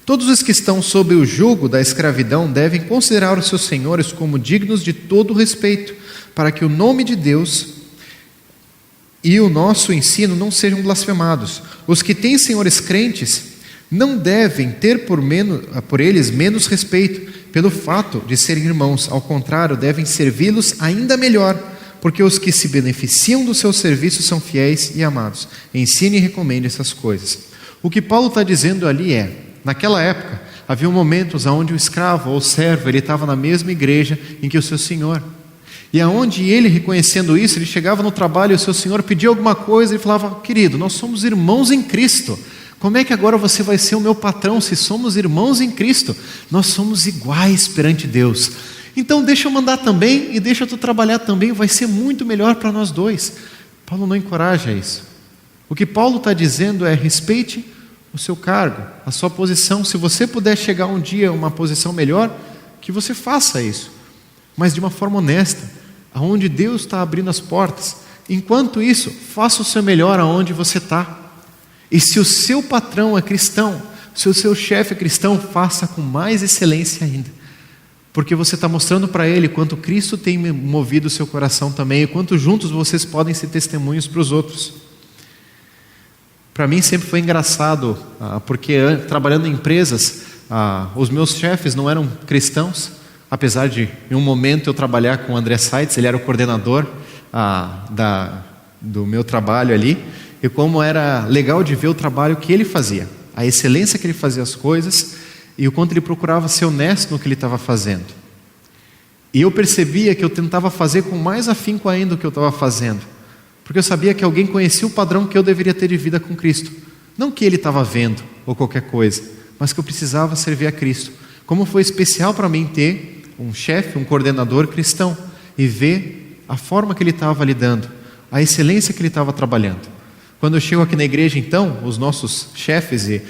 todos os que estão sob o jugo da escravidão devem considerar os seus senhores como dignos de todo respeito, para que o nome de Deus e o nosso ensino não sejam blasfemados. Os que têm senhores crentes não devem ter por eles menos respeito, pelo fato de serem irmãos. Ao contrário, devem servi-los ainda melhor, porque os que se beneficiam do seu serviço são fiéis e amados. Ensine e recomende essas coisas. O que Paulo está dizendo ali é, naquela época, havia momentos onde o escravo ou o servo, ele estava na mesma igreja em que o seu senhor. E aonde ele, reconhecendo isso, ele chegava no trabalho e o seu senhor pedia alguma coisa, ele falava: querido, nós somos irmãos em Cristo. Como é que agora você vai ser o meu patrão se somos irmãos em Cristo? Nós somos iguais perante Deus. Então deixa eu mandar também e deixa tu trabalhar também, vai ser muito melhor para nós dois. Paulo não encoraja isso. O que Paulo está dizendo é: respeite o seu cargo, a sua posição. Se você puder chegar um dia a uma posição melhor, que você faça isso, mas de uma forma honesta, aonde Deus está abrindo as portas. Enquanto isso, faça o seu melhor aonde você está. E se o seu patrão é cristão, se o seu chefe é cristão, faça com mais excelência ainda, porque você está mostrando para ele quanto Cristo tem movido o seu coração também, e quanto juntos vocês podem ser testemunhos para os outros. Para mim sempre foi engraçado, porque trabalhando em empresas, os meus chefes não eram cristãos, apesar de em um momento eu trabalhar com o André Seitz, ele era o coordenador do meu trabalho ali, e como era legal de ver o trabalho que ele fazia, a excelência que ele fazia as coisas, e o quanto ele procurava ser honesto no que ele estava fazendo. E eu percebia que eu tentava fazer com mais afinco ainda o que eu estava fazendo, porque eu sabia que alguém conhecia o padrão que eu deveria ter de vida com Cristo. Não que ele estava vendo ou qualquer coisa, mas que eu precisava servir a Cristo. Como foi especial para mim ter um chefe, um coordenador cristão, e ver a forma que ele estava lidando, a excelência que ele estava trabalhando. Quando eu chego aqui na igreja, então, os nossos chefes e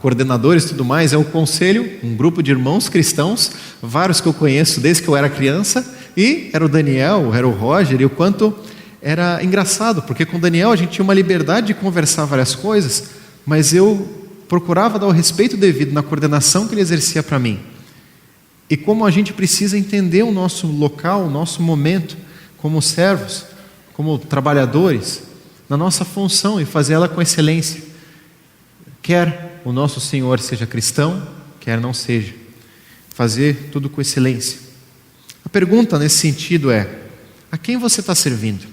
coordenadores e tudo mais, é o conselho, um grupo de irmãos cristãos, vários que eu conheço desde que eu era criança, e era o Daniel, era o Roger, e o quanto era engraçado, porque com o Daniel a gente tinha uma liberdade de conversar várias coisas, mas eu procurava dar o respeito devido na coordenação que ele exercia para mim. E como a gente precisa entender o nosso local, o nosso momento, como servos, como trabalhadores, na nossa função, e fazer ela com excelência. Quer o nosso Senhor seja cristão, quer não seja. Fazer tudo com excelência. A pergunta nesse sentido é: a quem você está servindo?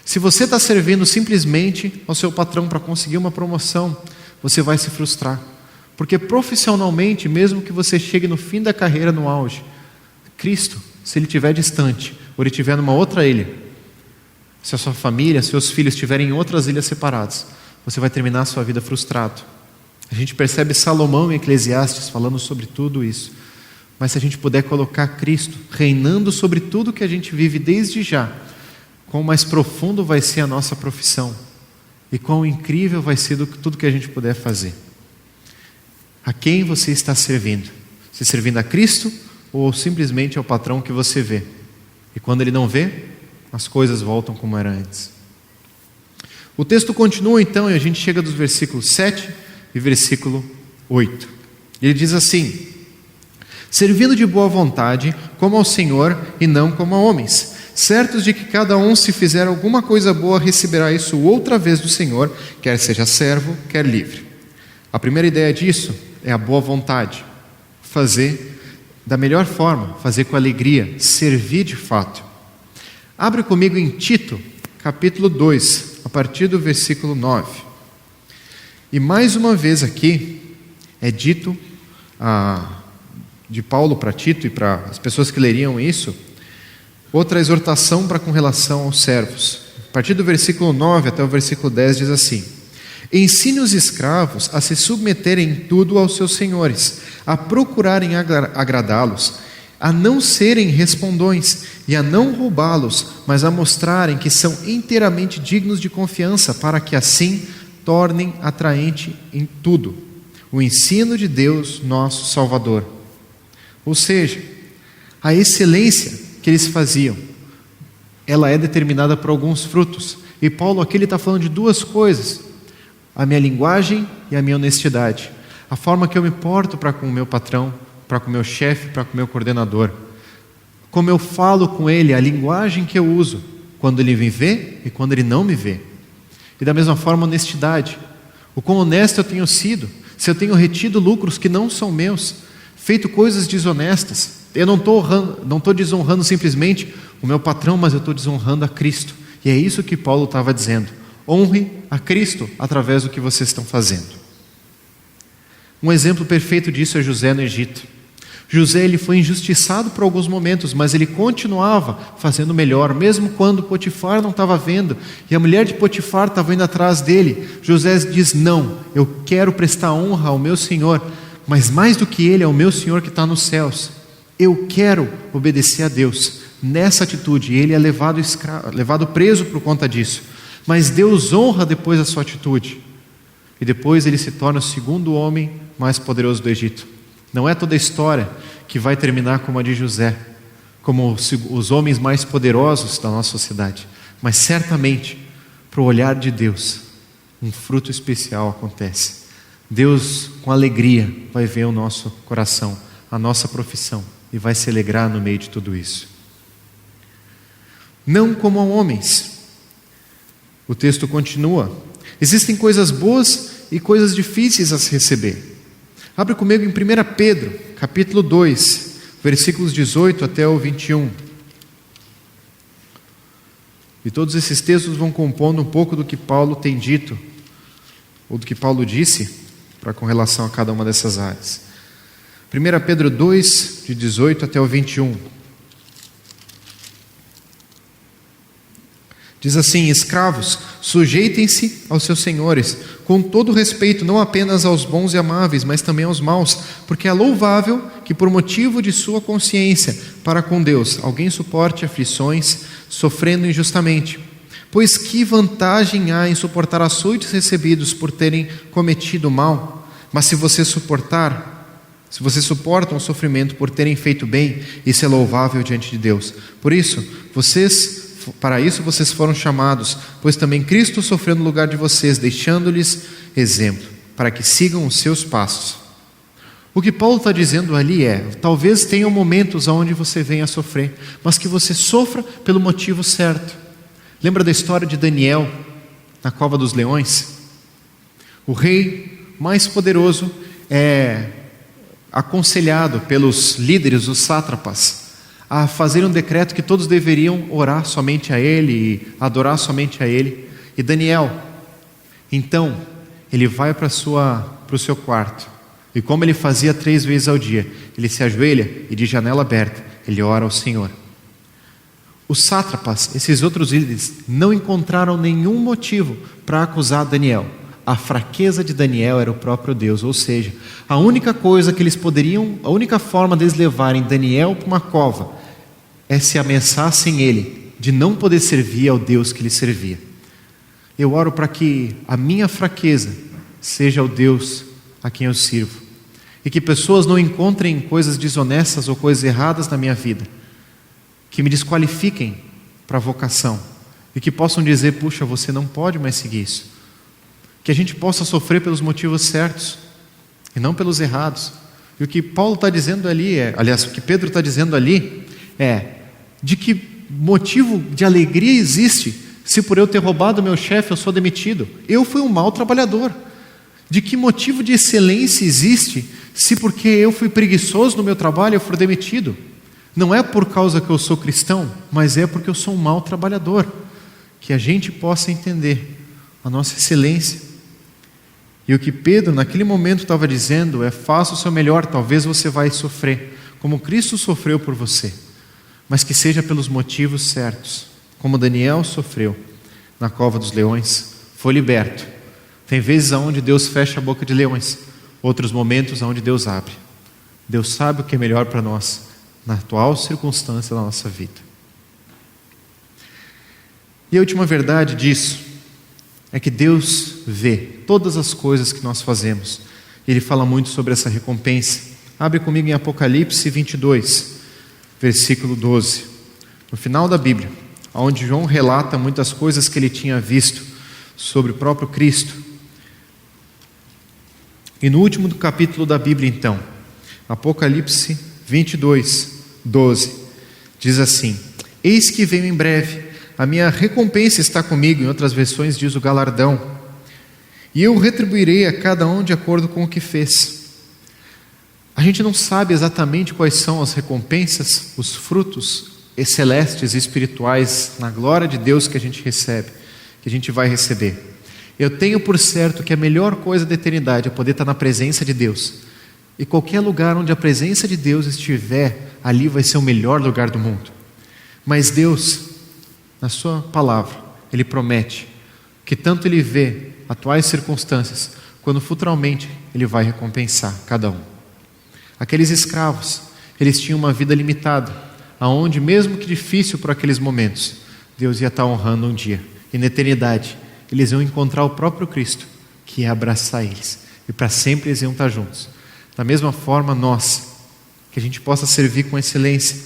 Se você está servindo simplesmente ao seu patrão para conseguir uma promoção, você vai se frustrar. Porque profissionalmente, mesmo que você chegue no fim da carreira no auge, Cristo, se Ele estiver distante, ou Ele estiver numa outra ilha, se a sua família, seus filhos estiverem em outras ilhas separadas, você vai terminar a sua vida frustrado. A gente percebe Salomão em Eclesiastes falando sobre tudo isso. Mas se a gente puder colocar Cristo reinando sobre tudo que a gente vive desde já, quão mais profundo vai ser a nossa profissão e quão incrível vai ser tudo que a gente puder fazer. A quem você está servindo? Se servindo a Cristo ou simplesmente ao patrão que você vê? E quando ele não vê, as coisas voltam como era antes. O texto continua então, e a gente chega dos versículos 7 e versículo 8. Ele diz assim: servindo de boa vontade, como ao Senhor e não como a homens, certos de que cada um, se fizer alguma coisa boa, receberá isso outra vez do Senhor, quer seja servo, quer livre. A primeira ideia disso é a boa vontade. Fazer da melhor forma, fazer com alegria, servir de fato. Abre comigo em Tito, capítulo 2, a partir do versículo 9. E mais uma vez aqui é dito de Paulo para Tito e para as pessoas que leriam isso, outra exortação com relação aos servos. A partir do versículo 9 até o versículo 10 diz assim: ensine os escravos a se submeterem em tudo aos seus senhores, a procurarem agradá-los, a não serem respondões e a não roubá-los, mas a mostrarem que são inteiramente dignos de confiança, para que assim tornem atraente em tudo o ensino de Deus, nosso Salvador. Ou seja, a excelência que eles faziam, ela é determinada por alguns frutos. E Paulo aqui está falando de duas coisas: a minha linguagem e a minha honestidade. A forma que eu me porto para com o meu patrão, para com o meu chefe, para com o meu coordenador. Como eu falo com ele, a linguagem que eu uso, quando ele me vê e quando ele não me vê. E da mesma forma, honestidade. O quão honesto eu tenho sido, se eu tenho retido lucros que não são meus, feito coisas desonestas. Eu não estou desonrando simplesmente o meu patrão, mas eu estou desonrando a Cristo. E é isso que Paulo estava dizendo: honre a Cristo através do que vocês estão fazendo. Um exemplo perfeito disso é José no Egito. José, ele foi injustiçado por alguns momentos, mas ele continuava fazendo melhor, mesmo quando Potifar não estava vendo, e a mulher de Potifar estava indo atrás dele. José diz: não, eu quero prestar honra ao meu Senhor, mas mais do que ele, é o meu Senhor que está nos céus. Eu quero obedecer a Deus. Nessa atitude, ele é levado preso por conta disso, mas Deus honra depois a sua atitude, e depois ele se torna o segundo homem mais poderoso do Egito. Não é toda a história que vai terminar como a de José, como os homens mais poderosos da nossa sociedade, mas certamente, para o olhar de Deus, um fruto especial acontece. Deus, com alegria, vai ver o nosso coração, a nossa profissão, e vai se alegrar no meio de tudo isso. Não como a homens. O texto continua: existem coisas boas e coisas difíceis a se receber. Abre comigo em 1 Pedro, capítulo 2, versículos 18 até o 21. E todos esses textos vão compondo um pouco do que Paulo tem dito, ou do que Paulo disse, com relação a cada uma dessas áreas. 1 Pedro 2, de 18 até o 21. Diz assim: escravos, sujeitem-se aos seus senhores, com todo respeito, não apenas aos bons e amáveis, mas também aos maus, porque é louvável que por motivo de sua consciência para com Deus, alguém suporte aflições, sofrendo injustamente. Pois que vantagem há em suportar açoites recebidos por terem cometido mal? Mas se você suporta um sofrimento por terem feito bem, isso é louvável diante de Deus. Para isso vocês foram chamados, pois também Cristo sofreu no lugar de vocês, deixando-lhes exemplo, para que sigam os seus passos. O que Paulo está dizendo ali é: talvez tenham momentos onde você venha a sofrer, mas que você sofra pelo motivo certo. Lembra da história de Daniel na cova dos leões? O rei mais poderoso é aconselhado pelos líderes, os sátrapas, a fazer um decreto que todos deveriam orar somente a ele e adorar somente a ele. E Daniel, então, ele vai para o seu quarto, e como ele fazia 3 vezes ao dia, ele se ajoelha e de janela aberta, ele ora ao Senhor. Os sátrapas, esses outros líderes, não encontraram nenhum motivo para acusar Daniel. A fraqueza de Daniel era o próprio Deus, ou seja, a única forma deles levarem Daniel para uma cova é se ameaçassem ele de não poder servir ao Deus que ele servia. Eu oro para que a minha fraqueza seja o Deus a quem eu sirvo, e que pessoas não encontrem coisas desonestas ou coisas erradas na minha vida, que me desqualifiquem para a vocação, e que possam dizer: puxa, você não pode mais seguir isso. Que a gente possa sofrer pelos motivos certos e não pelos errados. E o que Paulo está dizendo ali o que Pedro está dizendo ali é: de que motivo de alegria existe se por eu ter roubado meu chefe eu sou demitido? Eu fui um mau trabalhador. De que motivo de excelência existe se porque eu fui preguiçoso no meu trabalho eu for demitido? Não é por causa que eu sou cristão, mas é porque eu sou um mau trabalhador. Que a gente possa entender a nossa excelência. E o que Pedro naquele momento estava dizendo é: faça o seu melhor, talvez você vai sofrer, como Cristo sofreu por você, mas que seja pelos motivos certos, como Daniel sofreu na cova dos leões, foi liberto. Tem vezes onde Deus fecha a boca de leões, outros momentos onde Deus abre. Deus sabe o que é melhor para nós, na atual circunstância da nossa vida. E a última verdade disso é que Deus vê todas as coisas que nós fazemos. Ele fala muito sobre essa recompensa. Abre comigo em Apocalipse 22, versículo 12. No final da Bíblia, onde João relata muitas coisas que ele tinha visto sobre o próprio Cristo. E no último do capítulo da Bíblia, então, Apocalipse 22, 12, diz assim: eis que venho em breve, a minha recompensa está comigo. Em outras versões diz o galardão, e eu retribuirei a cada um de acordo com o que fez. A gente não sabe exatamente quais são as recompensas, os frutos celestes e espirituais na glória de Deus que a gente recebe, que a gente vai receber. Eu tenho por certo que a melhor coisa da eternidade é poder estar na presença de Deus. E qualquer lugar onde a presença de Deus estiver, ali vai ser o melhor lugar do mundo. Mas Deus, na sua palavra, Ele promete que tanto Ele vê atuais circunstâncias, quando futuramente Ele vai recompensar cada um. Aqueles escravos, eles tinham uma vida limitada, aonde mesmo que difícil por aqueles momentos, Deus ia estar honrando um dia. E na eternidade, eles iam encontrar o próprio Cristo, que ia abraçar eles. E para sempre eles iam estar juntos. Da mesma forma nós, que a gente possa servir com excelência,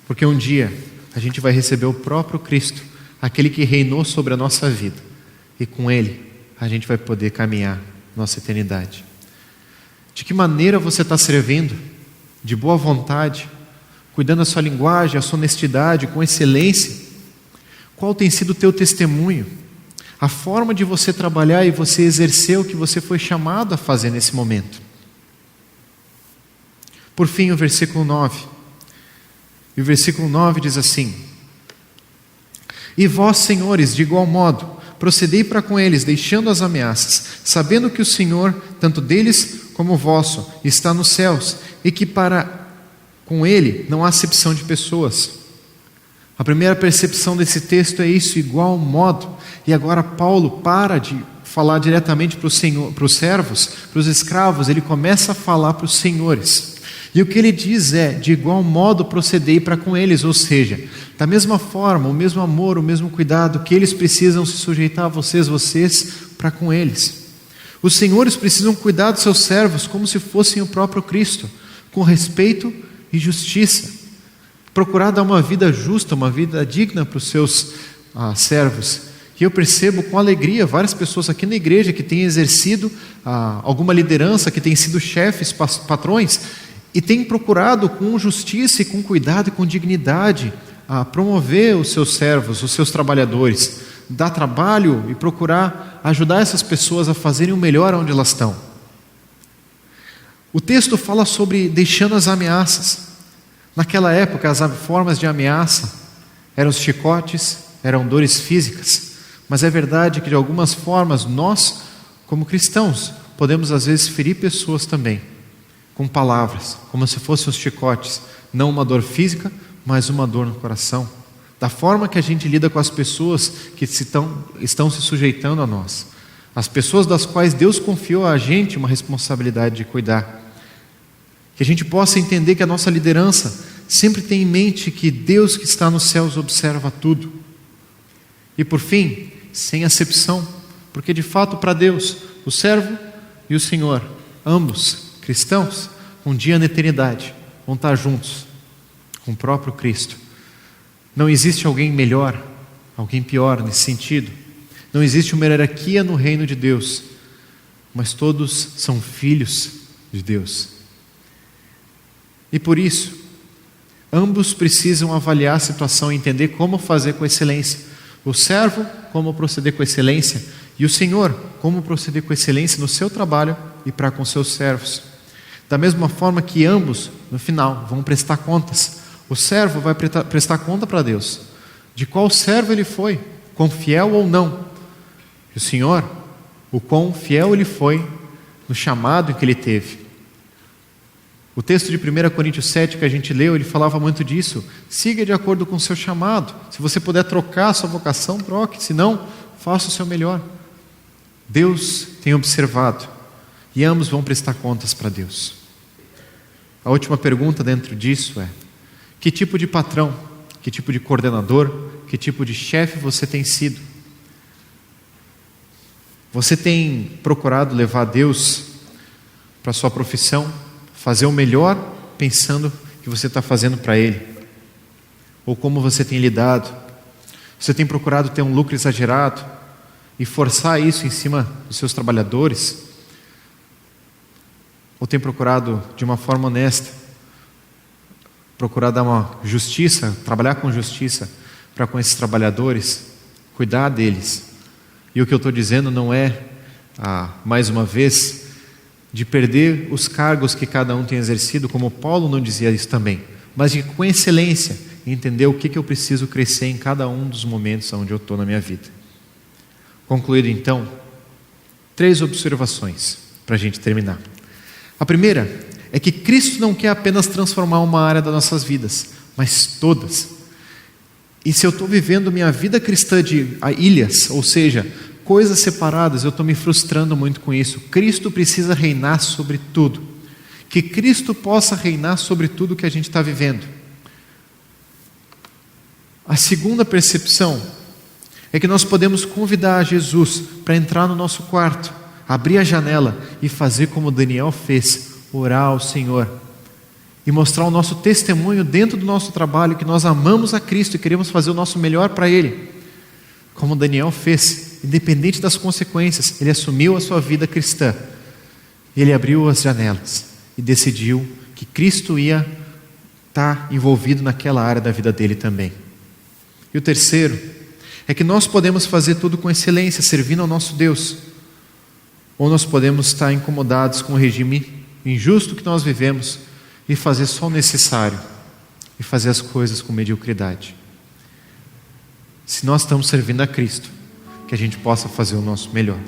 porque um dia a gente vai receber o próprio Cristo, aquele que reinou sobre a nossa vida, e com Ele a gente vai poder caminhar nossa eternidade. De que maneira você está servindo? De boa vontade, cuidando da sua linguagem, a sua honestidade, com excelência? Qual tem sido o teu testemunho? A forma de você trabalhar e você exercer o que você foi chamado a fazer nesse momento. Por fim, o versículo 9. E o versículo 9 diz assim: e vós, senhores, de igual modo, procedei para com eles, deixando as ameaças, sabendo que o Senhor, tanto deles como vosso, está nos céus, e que para com Ele não há acepção de pessoas. A primeira percepção desse texto é isso, igual modo. E agora Paulo para de falar diretamente para os servos, para os escravos, ele começa a falar para os senhores. E o que ele diz é, de igual modo procedei para com eles, ou seja, da mesma forma, o mesmo amor, o mesmo cuidado que eles precisam se sujeitar a vocês para com eles. Os senhores precisam cuidar dos seus servos como se fossem o próprio Cristo, com respeito e justiça. Procurar dar uma vida justa, uma vida digna para os seus servos. E eu percebo com alegria várias pessoas aqui na igreja que têm exercido alguma liderança, que têm sido chefes, patrões, e têm procurado com justiça e com cuidado e com dignidade promover os seus servos, os seus trabalhadores, dar trabalho e procurar ajudar essas pessoas a fazerem o melhor onde elas estão. O texto fala sobre deixando as ameaças. Naquela época, as formas de ameaça eram os chicotes, eram dores físicas, mas é verdade que de algumas formas nós, como cristãos, podemos às vezes ferir pessoas também, com palavras, como se fossem os chicotes, não uma dor física, mas uma dor no coração. Da forma que a gente lida com as pessoas que estão se sujeitando a nós, as pessoas das quais Deus confiou a gente uma responsabilidade de cuidar. Que a gente possa entender que a nossa liderança sempre tem em mente que Deus que está nos céus observa tudo. E por fim, sem acepção, porque de fato para Deus, o servo e o Senhor, ambos cristãos, um dia na eternidade, vão estar juntos com o próprio Cristo. Não existe alguém melhor, alguém pior nesse sentido. Não existe uma hierarquia no reino de Deus, mas todos são filhos de Deus. E por isso, ambos precisam avaliar a situação e entender como fazer com excelência. O servo, como proceder com excelência, e o Senhor, como proceder com excelência no seu trabalho e para com seus servos. Da mesma forma que ambos, no final, vão prestar contas. O servo vai prestar conta para Deus, de qual servo ele foi, quão fiel ou não. E o Senhor, o quão fiel ele foi no chamado que ele teve. O texto de 1 Coríntios 7 que a gente leu, ele falava muito disso. Siga de acordo com o seu chamado. Se você puder trocar a sua vocação, troque. Se não, faça o seu melhor. Deus tem observado. E ambos vão prestar contas para Deus. A última pergunta dentro disso é: que tipo de patrão, que tipo de coordenador, que tipo de chefe você tem sido? Você tem procurado levar Deus para a sua profissão? Fazer o melhor pensando que você está fazendo para Ele? Ou como você tem lidado? Você tem procurado ter um lucro exagerado e forçar isso em cima dos seus trabalhadores? Ou tem procurado de uma forma honesta, procurar dar uma justiça, trabalhar com justiça para com esses trabalhadores, cuidar deles? E o que eu estou dizendo não é, mais uma vez, de perder os cargos que cada um tem exercido, como Paulo não dizia isso também, mas de com excelência entender o que eu preciso crescer em cada um dos momentos onde eu estou na minha vida. Concluído então, 3 observações para a gente terminar. A primeira é que Cristo não quer apenas transformar uma área das nossas vidas, mas todas. E se eu estou vivendo minha vida cristã de ilhas, ou seja, coisas separadas, eu estou me frustrando muito com isso. Cristo precisa reinar sobre tudo. Que Cristo possa reinar sobre tudo que a gente está vivendo. A segunda percepção é que nós podemos convidar Jesus para entrar no nosso quarto, abrir a janela e fazer como Daniel fez, orar ao Senhor e mostrar o nosso testemunho dentro do nosso trabalho, que nós amamos a Cristo e queremos fazer o nosso melhor para Ele, como Daniel fez, independente das consequências. Ele assumiu a sua vida cristã, ele abriu as janelas e decidiu que Cristo ia estar envolvido naquela área da vida dele também. E o terceiro é que nós podemos fazer tudo com excelência, servindo ao nosso Deus, ou nós podemos estar incomodados com o regime injusto que nós vivemos e fazer só o necessário e fazer as coisas com mediocridade. Se nós estamos servindo a Cristo, que a gente possa fazer o nosso melhor.